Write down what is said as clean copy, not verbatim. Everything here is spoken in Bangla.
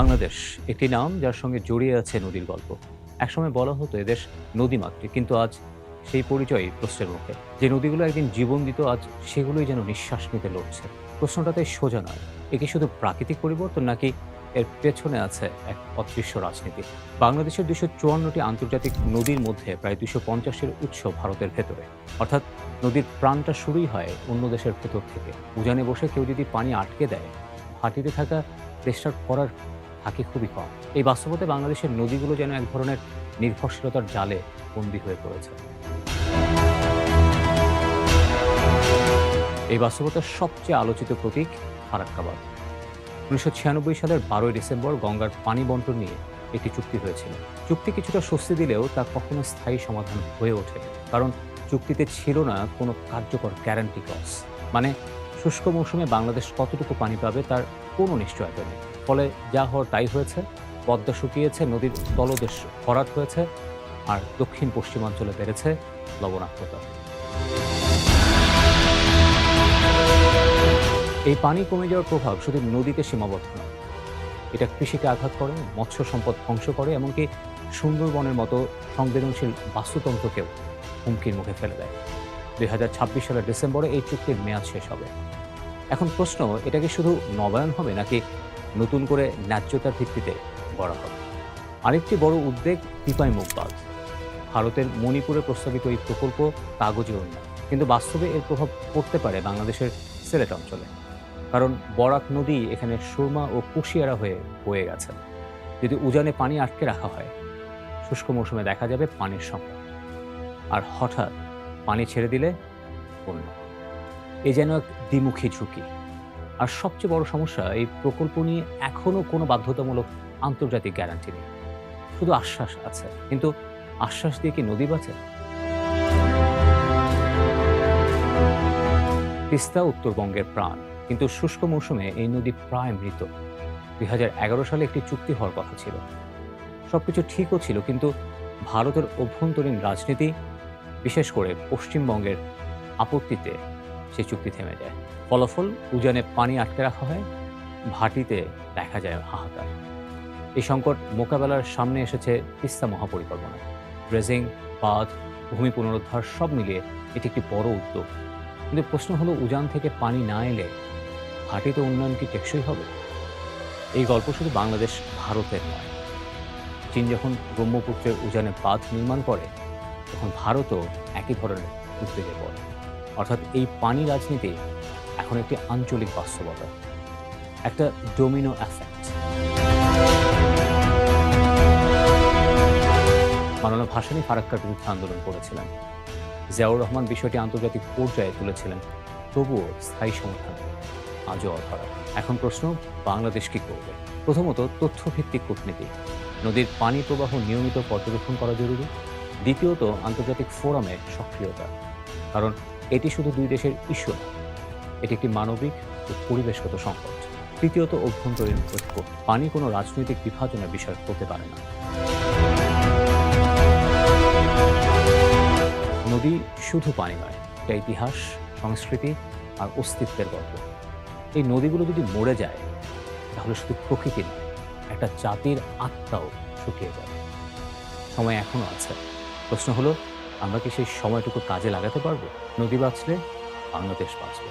বাংলাদেশ একটি নাম যার সঙ্গে জড়িয়ে আছে নদীর গল্প। একসময় বলা হতো এদেশ নদীমাতৃক, কিন্তু আজ সেই পরিচয়ই প্রশ্নের মুখে। যে নদীগুলো একদিন জীবন দিত, আজ সেগুলোই যেন নিঃশ্বাস নিতে লড়ছে। প্রশ্নটা তাই সোজা নয়, এ কি শুধু প্রাকৃতিক পরিবর্তন, নাকি এর পেছনে আছে এক অদৃশ্য রাজনীতি? বাংলাদেশের ২৫৪টি আন্তর্জাতিক নদীর মধ্যে প্রায় ২৫০-এর উৎস ভারতের ভেতরে। অর্থাৎ নদীর প্রাণটা শুরুই হয় অন্য দেশের ভেতর থেকে। উজানে বসে কেউ যদি পানি আটকে দেয়, ভাটিতে থাকা দেশটার করার থাকে খুবই কম। এই বাস্তবতায় বাংলাদেশের নদীগুলো যেন এক ধরনের নির্ভরশীলতার জালে বন্দী হয়ে পড়েছে। এই বাস্তবতার সবচেয়ে আলোচিত প্রতীক ফারাক্কা বাঁধ। ১৯৯৬ সালের ১২ই ডিসেম্বর গঙ্গার পানি বন্টন নিয়ে একটি চুক্তি হয়েছিল। চুক্তি কিছুটা স্বস্তি দিলেও তা কখনো স্থায়ী সমাধান হয়ে ওঠে, কারণ চুক্তিতে ছিল না কোনো কার্যকর গ্যারান্টি ক্লজ। মানে শুষ্ক মৌসুমে বাংলাদেশ কতটুকু পানি পাবে তার কোনো নিশ্চয়তা নেই। ফলে যা হওয়ার তাই হয়েছে। পদ্মা শুকিয়েছে, নদীর তলদেশ ভরাট হয়েছে, আর দক্ষিণ পশ্চিমাঞ্চলে বেড়েছে লবণাক্ততা। এই পানি কমে যাওয়ার প্রভাব শুধু নদীতে সীমাবদ্ধ নয়, এটা কৃষিকে আঘাত করে, মৎস্য সম্পদ ধ্বংস করে, এমনকি সুন্দরবনের মতো সংবেদনশীল বাস্তুতন্ত্রকেও হুমকির মুখে ফেলে দেয়। ২০২৬ সালের ডিসেম্বরে এই চুক্তির মেয়াদ শেষ হবে। এখন প্রশ্ন, এটা কি শুধু নবায়ন হবে, নাকি নতুন করে ন্যায্যতার ভিত্তিতে গড়া হবে? আরেকটি বড় উদ্বেগ টিপাই মুখ বাঁধ। ভারতের মণিপুরে প্রস্তাবিত এই প্রকল্প কাগজে উন্নয়ন, কিন্তু বাস্তবে এর প্রভাব পড়তে পারে বাংলাদেশের সিলেট অঞ্চলে। কারণ বরাক নদী এখানে সুরমা ও কুশিয়ারা হয়ে বয়ে গেছে। যদি উজানে পানি আটকে রাখা হয়, শুষ্ক মৌসুমে দেখা যাবে পানির সংকট, আর হঠাৎ পানি ছেড়ে দিলে বন্যা। এই যেন এক দ্বিমুখী ঝুঁকি। আর সবচেয়ে বড় সমস্যা, এই প্রকল্প নিয়ে এখনো কোনো বাধ্যতামূলক আন্তর্জাতিক গ্যারান্টি নেই। শুধু আশ্বাস আছে, কিন্তু আশ্বাস দিয়ে কি নদী বাঁচে? তিস্তা উত্তরবঙ্গের প্রাণ, কিন্তু শুষ্ক মৌসুমে এই নদী প্রায় মৃত। ২০১১ সালে একটি চুক্তি হওয়ার কথা ছিল, সবকিছু ঠিকও ছিল, কিন্তু ভারতের অভ্যন্তরীণ রাজনীতি, বিশেষ করে পশ্চিমবঙ্গের আপত্তিতে সেই চুক্তি থেমে যায়। ফলাফল, উজানে পানি আটকে রাখা হয়, ভাটিতে দেখা যায় হাহাকার। এই সংকট মোকাবেলার সামনে এসেছে তিস্তা মহাপরিকল্পনা। ড্রেজিং, বাঁধ, ভূমি পুনরুদ্ধার সব মিলিয়ে এটি একটি বড় উদ্যোগ। কিন্তু প্রশ্ন হলো, উজান থেকে পানি না এলে ভাটিতে উন্নয়ন কি টেকসই হবে? এই গল্প শুধু বাংলাদেশ ভারতের নয়। চীন যখন ব্রহ্মপুত্রের উজানে বাঁধ নির্মাণ করে, তখন ভারতও একই ধরনের উদ্বেগে পড়ে। অর্থাৎ এই পানি রাজনীতি এখন একটি আঞ্চলিক বাস্তবতা, একটা ডোমিনো এফেক্ট। মাওলানা ভাসানী ফারাক্কার বিরুদ্ধে আন্দোলন করেছিলেন। জিয়াউর রহমান বিষয়টি আন্তর্জাতিক পর্যায়ে তুলেছিলেন, তবুও স্থায়ী সমাধান আজও অধরা। এখন প্রশ্ন, বাংলাদেশ কি করবে? প্রথমত, তথ্যভিত্তিক কূটনীতি। নদীর পানি প্রবাহ নিয়মিত পর্যবেক্ষণ করা জরুরি। দ্বিতীয়ত, আন্তর্জাতিক ফোরামে সক্রিয়তা, কারণ এটি শুধু দুই দেশের ইস্যু না, এটি একটি মানবিক ও পরিবেশগত সংকট। তৃতীয়ত, অভ্যন্তরীণ ঐক্য। পানি কোনো রাজনৈতিক বিভাজনের বিষয় হতে পারে না। নদী শুধু পানি নয়, এটা ইতিহাস, সংস্কৃতি আর অস্তিত্বের গল্প। এই নদীগুলো যদি মরে যায়, তাহলে শুধু প্রকৃতি নয়, একটা জাতির আত্মাও শুকিয়ে যায়। সময় এখনো আছে। প্রশ্ন হলো, আমরা কি সেই সময়টুকু কাজে লাগাতে পারবো? নদী বাঁচলে বাংলাদেশ বাঁচবে।